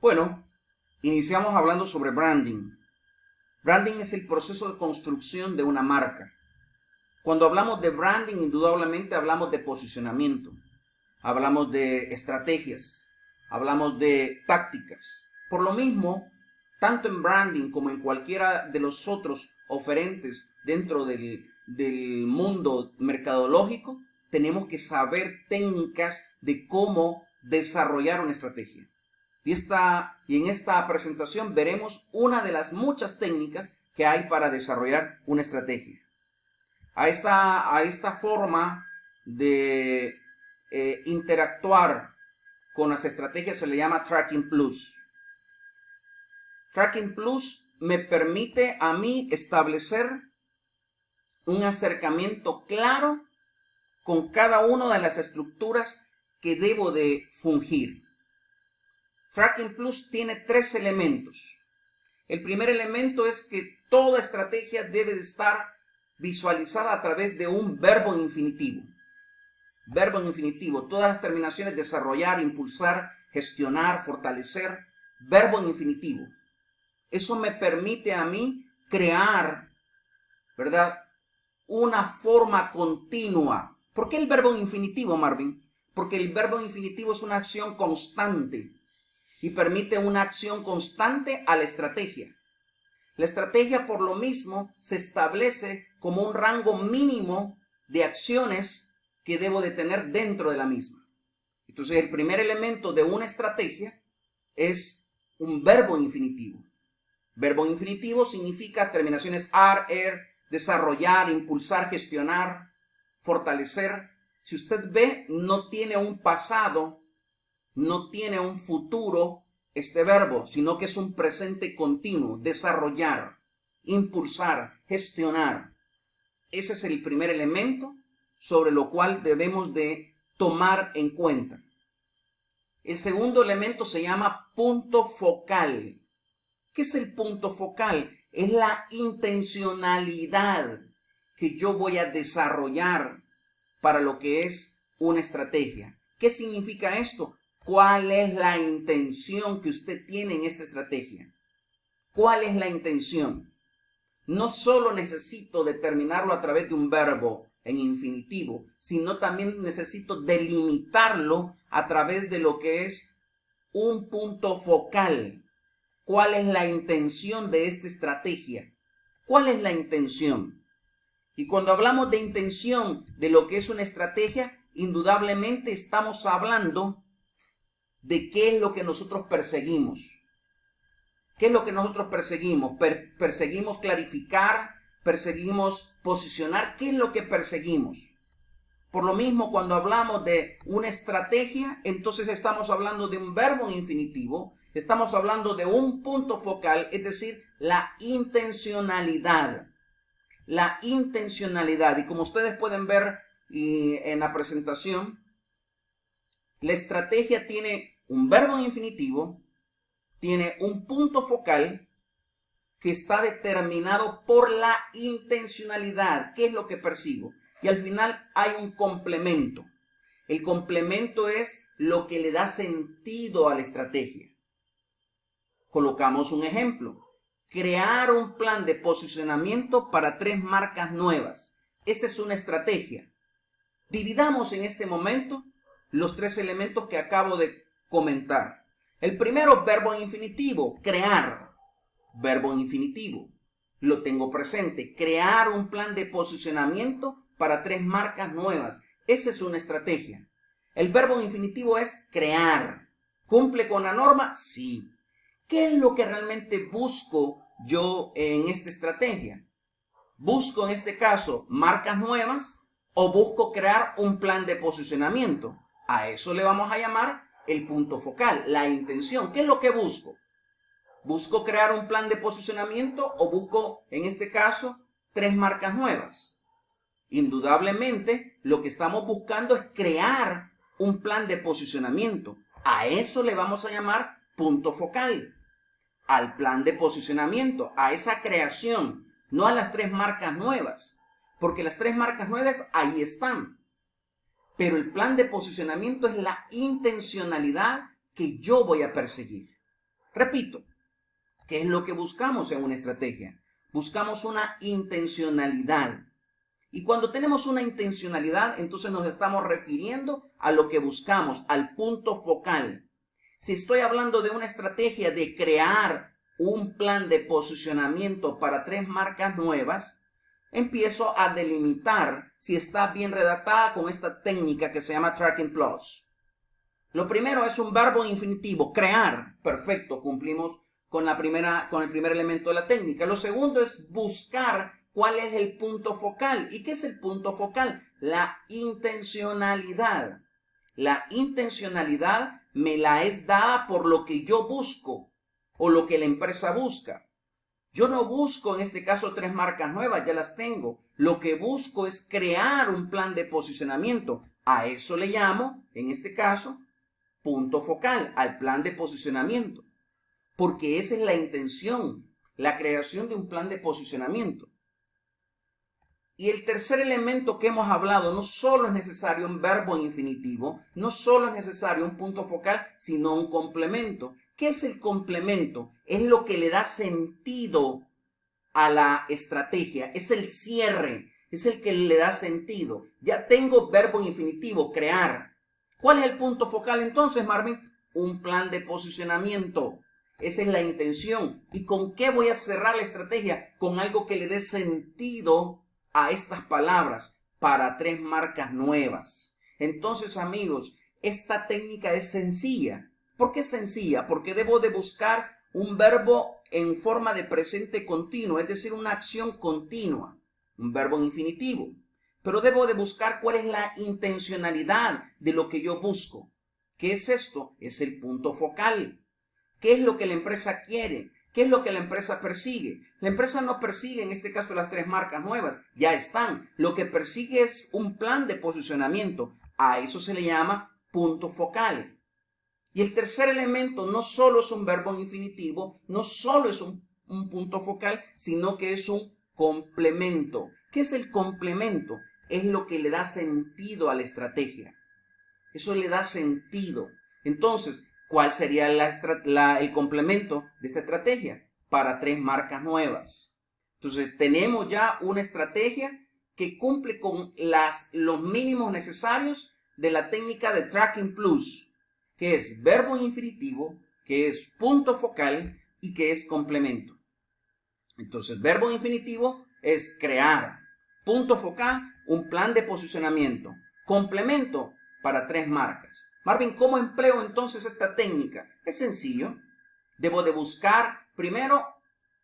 Bueno, iniciamos hablando sobre branding. Branding es el proceso de construcción de una marca. Cuando hablamos de branding, indudablemente hablamos de posicionamiento, hablamos de estrategias, hablamos de tácticas. Por lo mismo, tanto en branding como en cualquiera de los otros oferentes dentro del mundo mercadológico, tenemos que saber técnicas de cómo desarrollar una estrategia. Y en esta presentación veremos una de las muchas técnicas que hay para desarrollar una estrategia. A esta forma de interactuar con las estrategias se le llama Tracking Plus. Tracking Plus me permite a mí establecer un acercamiento claro con cada una de las estructuras que debo de fungir. Tracking Plus tiene 3 elementos. El primer elemento es que toda estrategia debe de estar visualizada a través de un verbo infinitivo. Verbo infinitivo, todas las terminaciones: desarrollar, impulsar, gestionar, fortalecer. Verbo infinitivo. Eso me permite a mí crear, ¿verdad?, una forma continua. ¿Por qué el verbo infinitivo, Marvin? Porque el verbo infinitivo es una acción constante y permite una acción constante a la estrategia. La estrategia, por lo mismo, se establece como un rango mínimo de acciones que debo de tener dentro de la misma. Entonces, el primer elemento de una estrategia es un verbo infinitivo. Verbo infinitivo significa terminaciones ar, er, desarrollar, impulsar, gestionar, fortalecer. Si usted ve, no tiene un pasado, no tiene un futuro este verbo, sino que es un presente continuo: desarrollar, impulsar, gestionar. Ese es el primer elemento sobre lo cual debemos de tomar en cuenta. El segundo elemento se llama punto focal. ¿Qué es el punto focal? Es la intencionalidad que yo voy a desarrollar para lo que es una estrategia. ¿Qué significa esto? ¿Cuál es la intención que usted tiene en esta estrategia? ¿Cuál es la intención? No solo necesito determinarlo a través de un verbo en infinitivo, sino también necesito delimitarlo a través de lo que es un punto focal. ¿Cuál es la intención de esta estrategia? ¿Cuál es la intención? Y cuando hablamos de intención de lo que es una estrategia, indudablemente estamos hablando de qué es lo que nosotros perseguimos. ¿Qué es lo que nosotros perseguimos? Perseguimos clarificar, perseguimos posicionar. ¿Qué es lo que perseguimos? Por lo mismo, cuando hablamos de una estrategia, entonces estamos hablando de un verbo infinitivo, estamos hablando de un punto focal, es decir, la intencionalidad. La intencionalidad. Y como ustedes pueden ver en la presentación, la estrategia tiene un verbo infinitivo, tiene un punto focal que está determinado por la intencionalidad. ¿Qué es lo que persigo? Y al final hay un complemento. El complemento es lo que le da sentido a la estrategia. Colocamos un ejemplo. Crear un plan de posicionamiento para 3 marcas nuevas. Esa es una estrategia. Dividamos en este momento los 3 elementos que acabo de comentar. El primero, verbo infinitivo, crear. Verbo infinitivo. Lo tengo presente. Crear un plan de posicionamiento para 3 marcas nuevas. Esa es una estrategia. El verbo infinitivo es crear. ¿Cumple con la norma? Sí. ¿Qué es lo que realmente busco yo en esta estrategia? ¿Busco en este caso marcas nuevas o busco crear un plan de posicionamiento? A eso le vamos a llamar el punto focal, la intención. ¿Qué es lo que busco? ¿Busco crear un plan de posicionamiento o busco, en este caso, 3 marcas nuevas? Indudablemente, lo que estamos buscando es crear un plan de posicionamiento. A eso le vamos a llamar punto focal. Al plan de posicionamiento, a esa creación, no a las 3 marcas nuevas. Porque las 3 marcas nuevas ahí están. Pero el plan de posicionamiento es la intencionalidad que yo voy a perseguir. Repito, ¿qué es lo que buscamos en una estrategia? Buscamos una intencionalidad. Y cuando tenemos una intencionalidad, entonces nos estamos refiriendo a lo que buscamos, al punto focal. Si estoy hablando de una estrategia de crear un plan de posicionamiento para 3 marcas nuevas, empiezo a delimitar si está bien redactada con esta técnica que se llama Tracking Plus. Lo primero es un verbo infinitivo, crear. Perfecto, cumplimos con el primer elemento de la técnica. Lo segundo es buscar cuál es el punto focal. ¿Y qué es el punto focal? La intencionalidad. La intencionalidad me la es dada por lo que yo busco o lo que la empresa busca. Yo no busco en este caso 3 marcas nuevas, ya las tengo. Lo que busco es crear un plan de posicionamiento. A eso le llamo, en este caso, punto focal, al plan de posicionamiento. Porque esa es la intención, la creación de un plan de posicionamiento. Y el tercer elemento que hemos hablado, no solo es necesario un verbo infinitivo, no solo es necesario un punto focal, sino un complemento. ¿Qué es el complemento? Es lo que le da sentido a la estrategia, es el cierre, es el que le da sentido. Ya tengo verbo infinitivo, crear. ¿Cuál es el punto focal entonces, Marvin? Un plan de posicionamiento. Esa es la intención. ¿Y con qué voy a cerrar la estrategia? Con algo que le dé sentido a estas palabras para 3 marcas nuevas. Entonces, amigos, esta técnica es sencilla. ¿Por qué es sencilla? Porque debo de buscar un verbo en forma de presente continuo, es decir, una acción continua, un verbo infinitivo. Pero debo de buscar cuál es la intencionalidad de lo que yo busco. ¿Qué es esto? Es el punto focal. ¿Qué es lo que la empresa quiere? ¿Qué es lo que la empresa persigue? La empresa no persigue, en este caso, las 3 marcas nuevas. Ya están. Lo que persigue es un plan de posicionamiento. A eso se le llama punto focal. Y el tercer elemento no solo es un verbo infinitivo, no solo es un punto focal, sino que es un complemento. ¿Qué es el complemento? Es lo que le da sentido a la estrategia. Eso le da sentido. Entonces, ¿cuál sería el complemento de esta estrategia? Para 3 marcas nuevas. Entonces, tenemos ya una estrategia que cumple con los mínimos necesarios de la técnica de Tracking Plus, que es verbo infinitivo, que es punto focal y que es complemento. Entonces, verbo infinitivo es crear. Punto focal, un plan de posicionamiento. Complemento para 3 marcas. Marvin, ¿cómo empleo entonces esta técnica? Es sencillo. Debo de buscar primero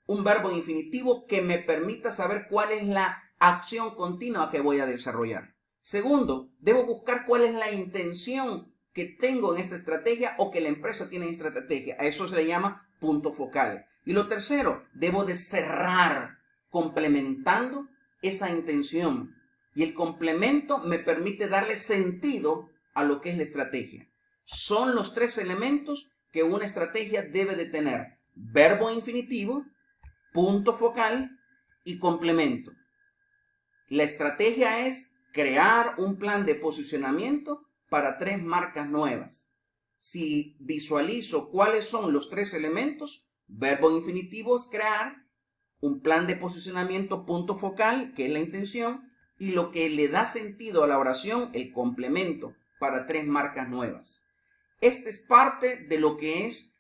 un verbo infinitivo que me permita saber cuál es la acción continua que voy a desarrollar. Segundo, debo buscar cuál es la intención que tengo en esta estrategia o que la empresa tiene en esta estrategia. A eso se le llama punto focal. Y lo tercero, debo de cerrar complementando esa intención. Y el complemento me permite darle sentido a lo que es la estrategia. Son los 3 elementos que una estrategia debe de tener: verbo infinitivo, punto focal y complemento. La estrategia es crear un plan de posicionamiento para 3 marcas nuevas. Si visualizo cuáles son los 3 elementos, verbo infinitivo es crear, un plan de posicionamiento, punto focal, que es la intención, y lo que le da sentido a la oración, el complemento para 3 marcas nuevas. Esta es parte de lo que es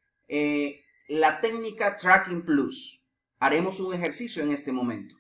la técnica Tracking Plus. Haremos un ejercicio en este momento.